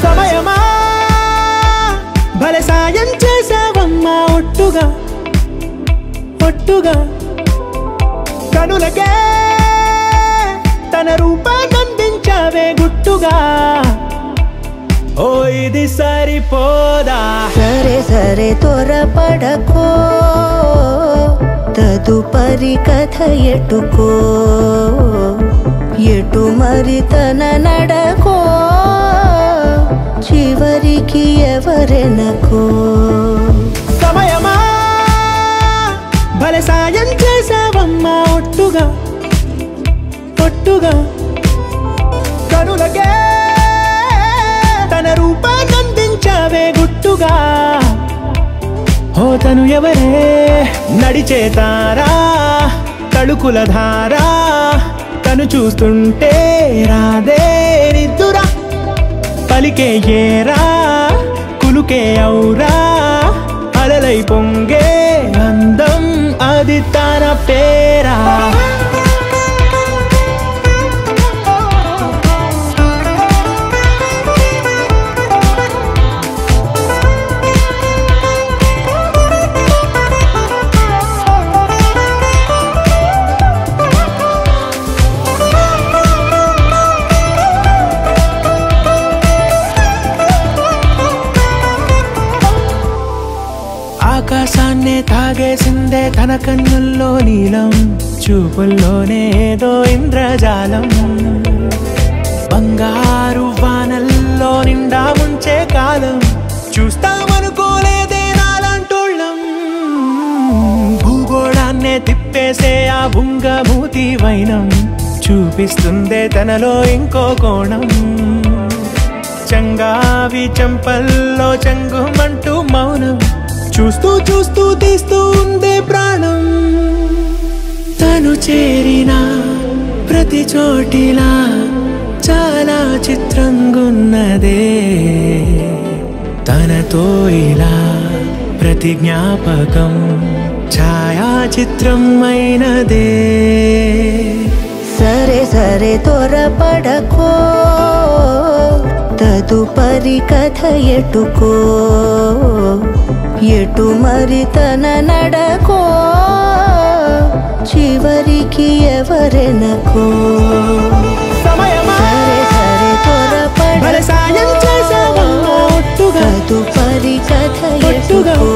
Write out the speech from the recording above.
సమయమా భలే సాయం చేసావమ్మా ఒట్టుగా ఒట్టుగా కనులకే తన రూపాన్నందించావే గుట్టుగా ఓ ఇది సరిపోదా సరే సరే త్వరపడకో తదుపరి కథ ఎటుకో ఎటు మరి తన నడకో చివరికి ఎవరెనకో సమయమా భలే సాయం చేసావమ్మా ఒట్టుగా ఒట్టుగా కనులకే తన రూపాన్నందించావే గుట్టుగా ఓ తను ఎవరే నడిచేతారా తడుకుల ధారా తను చూస్తుంటే రాదే నిద్దురా పలికే ఏరా కులుకే ఔరా అలలై పొంగే అందం అది తన పేరా ఆకాశాన్నే తాగేసిందే తన కన్నుల్లో నీలం చూపుల్లోనే ఏదో ఇంద్రజాలం బంగారు వానల్లో నిండా ముంచే కాలం చూస్తామనుకోలేదే నాలాంటోళ్ళం భూగోళాన్నే తిప్పేసే ఆ బుంగమూతి వైనం చూపిస్తుందే తనలో ఇంకో కోణం చంగావి చంపల్లో చంగుమంటూ మౌనం చూస్తూ చూస్తూ తీస్తూ ఉందే ప్రాణం తను చేరిన ప్రతి చోటిలా చాలా చిత్రంగున్నదే తనతో ఇలా ప్రతి జ్ఞాపకం ఛాయాచిత్రం అయినదే సరే సరే త్వరపడకో తదుపరి కథ ఎటుకో ఎటు మరి తన నడకో చివరికి ఎవరెనకో సమయమా సరే సరే త్వరపడకో సాయం చేసావమ్మా ఒట్టుగా తదుపరి కథ ఒట్టుగా ఎటుకో